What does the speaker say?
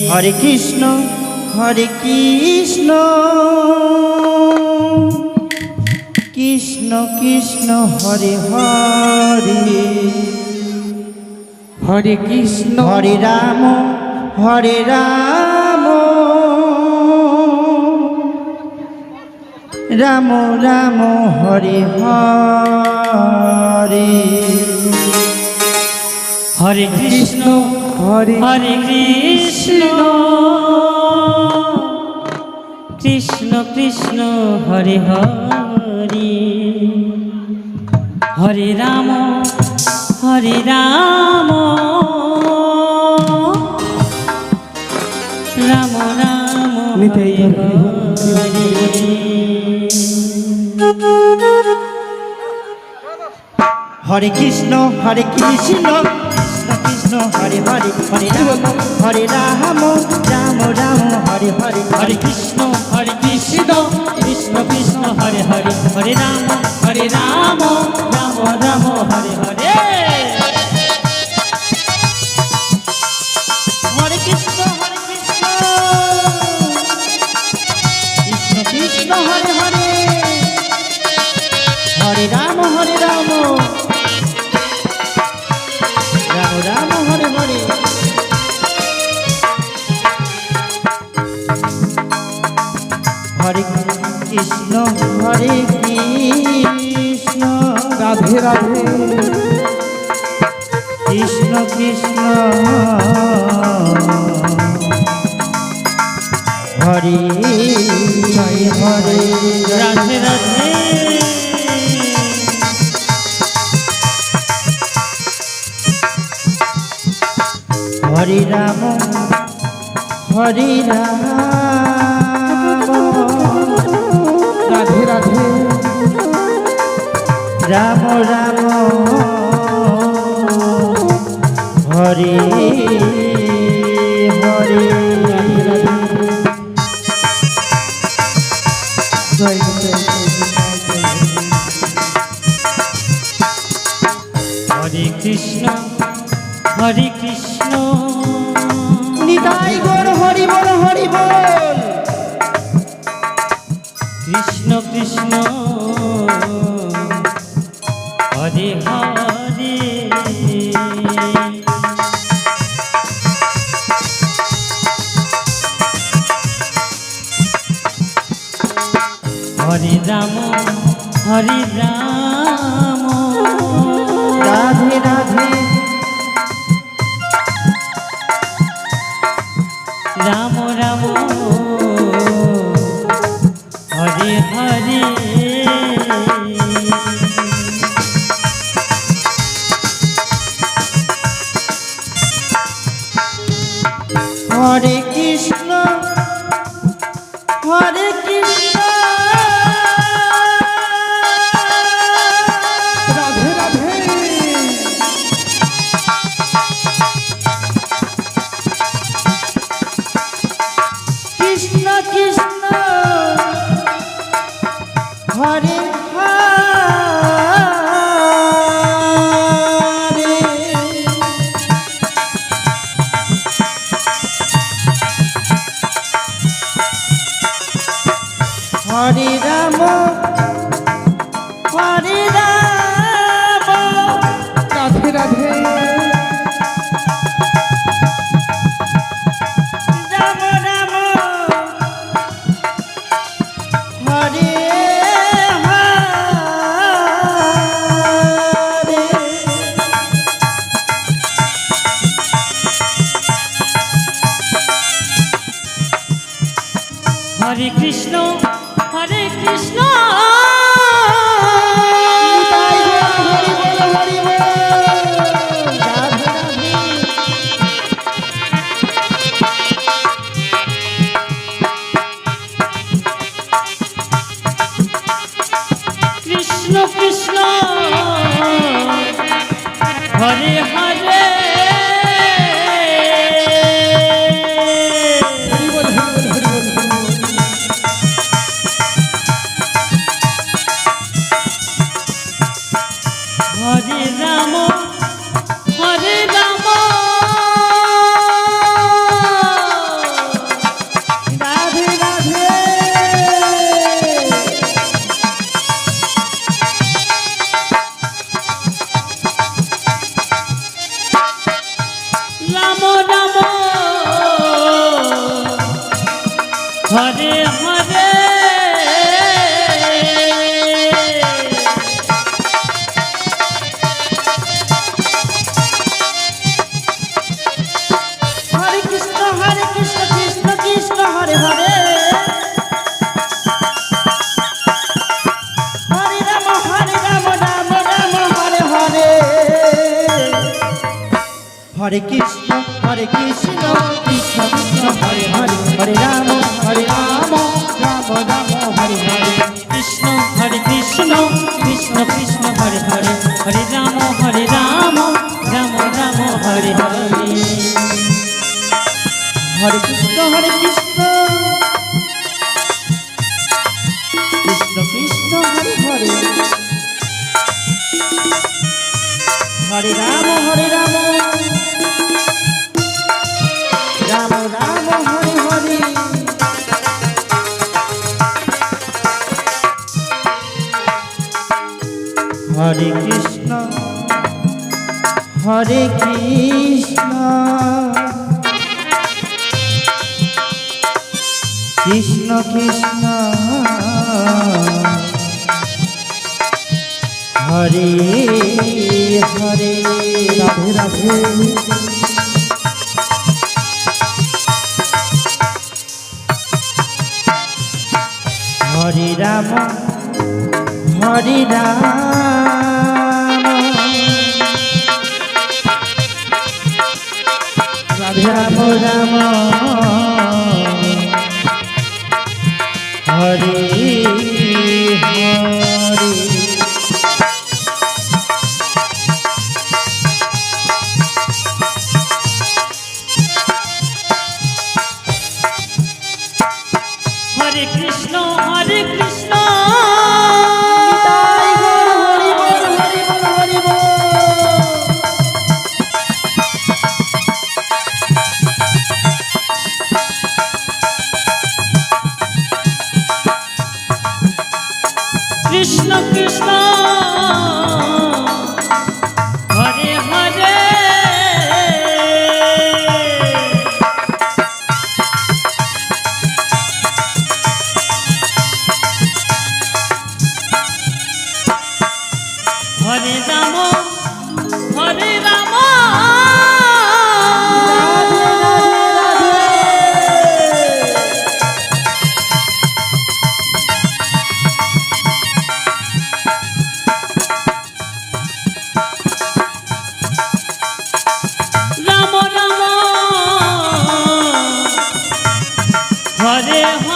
হরে কৃষ্ণ কৃষ্ণ কৃষ্ণ হরে হরে হরে কৃষ্ণ হরে রাম রাম রাম হরে হরে হরে কৃষ্ণ হরে হরে কৃষ্ণ কৃষ্ণ কৃষ্ণ হরে হরে হরে রাম রাম রাম হরে হরে হরে কৃষ্ণ কৃষ্ণ কৃষ্ণ হরে হরে হরে রাম রাম হরে হরে হরে কৃষ্ণ কৃষ্ণ কৃষ্ণ হরে হরে হরে রাম রাম রাম হরে হরে হরে কৃষ্ণ কৃষ্ণ কৃষ্ণ হরে হরে হরে রাম রাম হরে হরে হরে কৃষ্ণ রাধে রাধে কৃষ্ণ কৃষ্ণ হরে হরে রাধে রাধে হরে রাম রাধে রাধে রাম রাম হরে হরে জয় হরে কৃষ্ণ নিতাই গৌর হরি বল কৃষ্ণ কৃষ্ণ হরে হরে হরে রাম রাধে রাধে রাম রাম হরে হরে হরে কৃষ্ণ রাধে রাধে কৃষ্ণ কৃষ্ণ হরে হরে হরে রাম রাধে রাধে রাম রাম হরে হরে হরে কৃষ্ণ কৃষ্ণ কৃষ্ণ হরে হরে হরে রাম কৃষ্ণ কৃষ্ণ কৃষ্ণ হরে হরে হরে রাম রাম রাম হরে হরে কৃষ্ণ কৃষ্ণ কৃষ্ণ হরে হরে হরে রাম রাম রাম হরে হরে হরে কৃষ্ণ কৃষ্ণ কৃষ্ণ হরে হরে হরে রাম রাম রাম হরে হরে হরে কৃষ্ণ কৃষ্ণ কৃষ্ণ হরে হরে রাধে রাধে হরে রাম রাম রাম হরে হরে হরে কৃষ্ণ তাই বল হরি বল হরি বল হরি বল কৃষ্ণ কৃষ্ণ হরে হরে হরে রাম হরে রাম রাধে রাধে রাম রাম হরে হরে